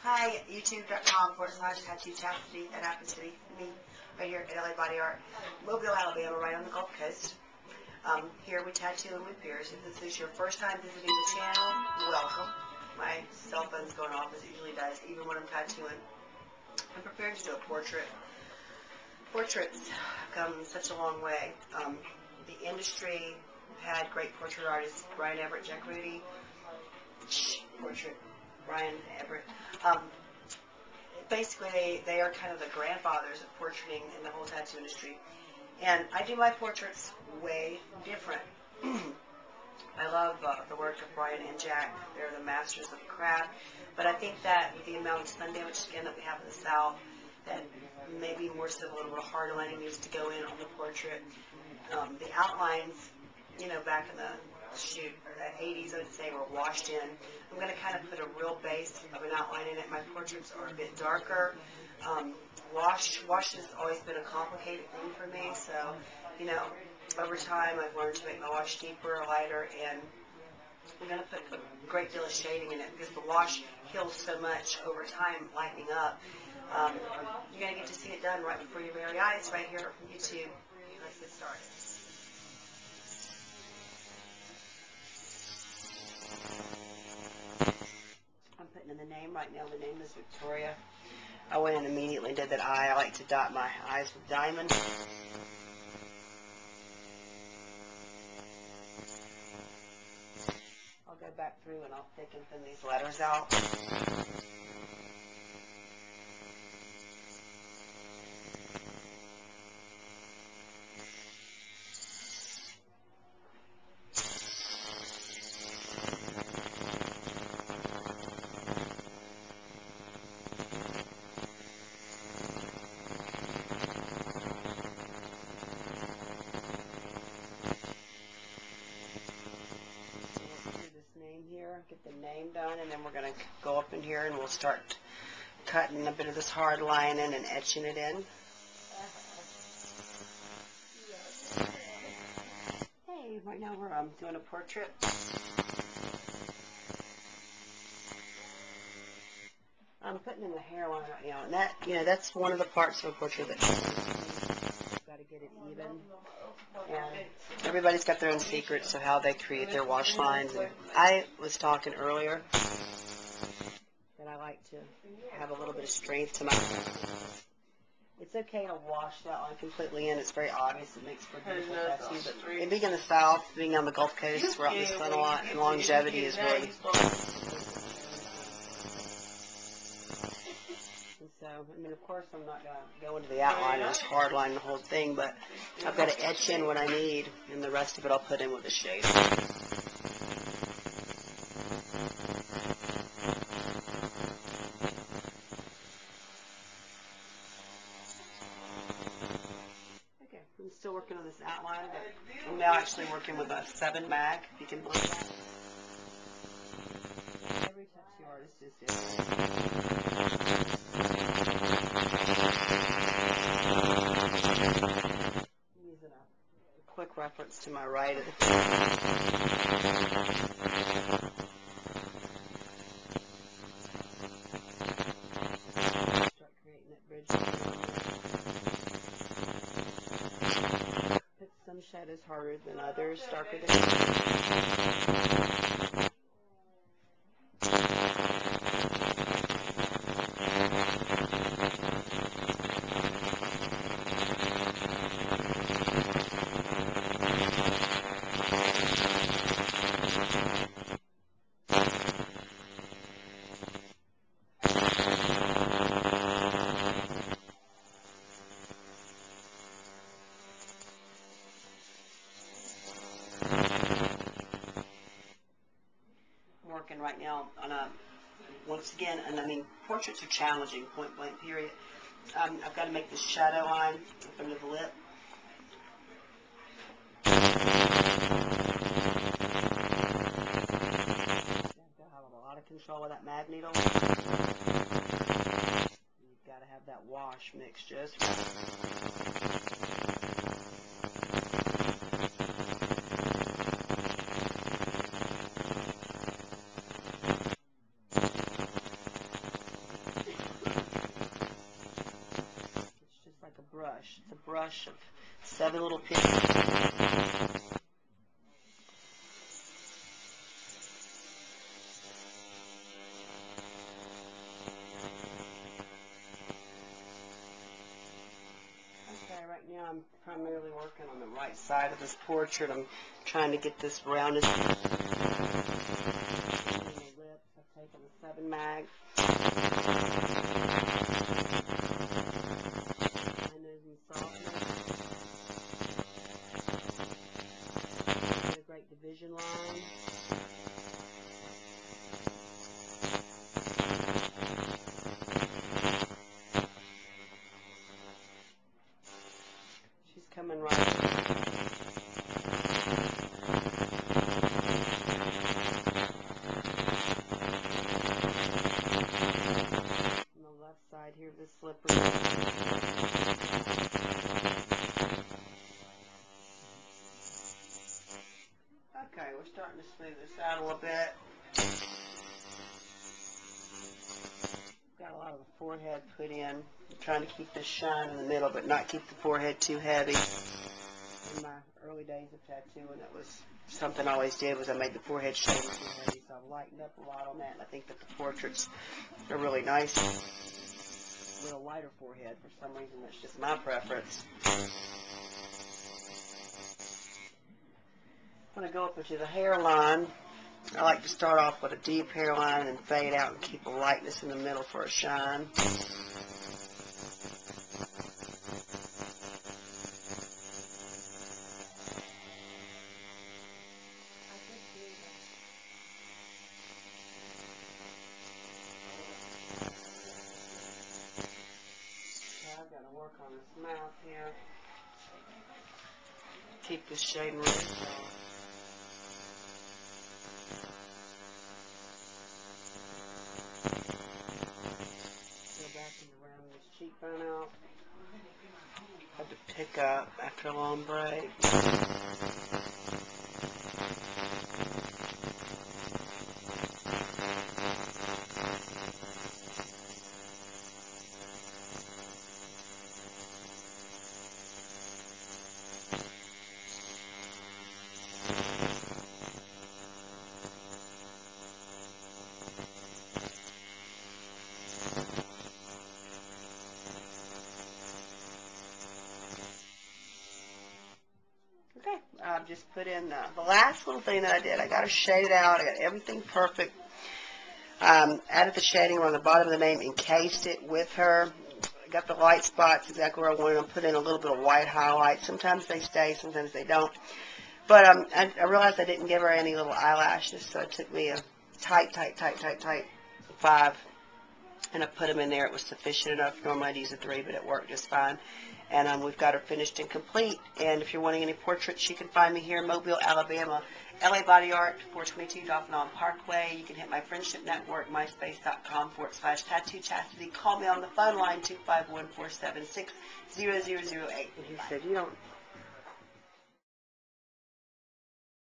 Hi, youtube.com/tattoo Chassity. That happens to be me right here at LA Body Art, Mobile, Alabama, right on the Gulf Coast. Here we tattoo and with peers. If this is your first time visiting the channel, welcome. My cell phone's going off as it usually does, even when I'm tattooing. I'm prepared to do a portrait. Portraits come such a long way. The industry had great portrait artists, Brian Everett, Jack Rudy, portrait, Brian Everett. Basically, they are kind of the grandfathers of portraiting in the whole tattoo industry. And I do my portraits way different. I love the work of Brian and Jack. They're the masters of the craft. But I think that the amount of sun damaged skin that we have in the South, that maybe more so a little bit of hard lining needs to go in on the portrait. The outlines, you know, back in the 80s, I would say, were washed in. I'm going to kind of put a real base of an outline in it. My portraits are a bit darker. Wash has always been a complicated thing for me, so, you know, over time I've learned to make my wash deeper, lighter, and I'm going to put a great deal of shading in it because the wash heals so much over time, lightening up. You're going to get to see it done right before your very eyes right here on YouTube. Let's get started. I'm putting in the name right now. The name is Victoria. I went in immediately and did that eye. I like to dot my eyes with diamonds. I'll go back through and I'll thick and thin these letters out. Here, get the name done, and then we're going to go up in here and we'll start cutting a bit of this hard line in and etching it in. Hey, right now we're doing a portrait. I'm putting in the hairline right now, and that, you know, that's one of the parts of a portrait that you've got to get it even. And everybody's got their own secrets of how they create their wash lines. And I was talking earlier that I like to have a little bit of strength to my. It's okay to wash that line completely in. It's very obvious. It makes for a beautiful tattoo. But being in the South, being on the Gulf Coast, we're out in the sun a lot, and longevity is really. So, I mean, of course, I'm not going to go into the outline and just hard line the whole thing, but I've got to etch in what I need, and the rest of it I'll put in with a shade. Okay, I'm still working on this outline, but I'm now actually working with a 7 mag. You can blend that. Every tattoo artist is different. Using a quick reference to my right of the start creating that bridge. Put some shadows harder than others, darker than others. Working right now on a, once again, and I mean, portraits are challenging, point blank, period. I've got to make this shadow line up under the lip. I've got to have a lot of control of that mag needle. You've got to have that wash mix just right. brush of 7 little pieces. Right now I'm primarily working on the right side of this portrait. I'm trying to get this roundness in the lips. I've taken the 7 mag. Eyes and softness. A great division line. Coming right. On the left side here, this slipper. Okay, we're starting to smooth this out a little bit. Got a lot of the forehead put in. I'm trying to keep this shine in the middle, but not keep the forehead too heavy. In my early days of tattooing, that was something I always did, was I made the forehead shade too heavy, so I've lightened up a lot on that, and I think that the portraits are really nice with a lighter forehead. For some reason, that's just my preference. I'm going to go up into the hairline. I like to start off with a deep hairline and fade out and keep a lightness in the middle for a shine. I've got to work on this mouth here. Keep this shade really strong. Cheekbone out. Had to pick up after a long break. Okay, I've just put in the last little thing that I did. I got her shaded out. I got everything perfect. Added the shading on the bottom of the name, encased it with her. I got the light spots exactly where I wanted them. Put in a little bit of white highlight. Sometimes they stay, sometimes they don't. But I realized I didn't give her any little eyelashes, so it took me a tight 5. And I put them in there. It was sufficient enough. Normally I'd use a 3, but it worked just fine. And we've got her finished and complete. And if you're wanting any portraits, you can find me here in Mobile, Alabama. LA Body Art, 422 Dauphin Parkway. You can hit my friendship network, myspace.com/tattoo Chassity. Call me on the phone line, 251-476-0008. And he said, you don't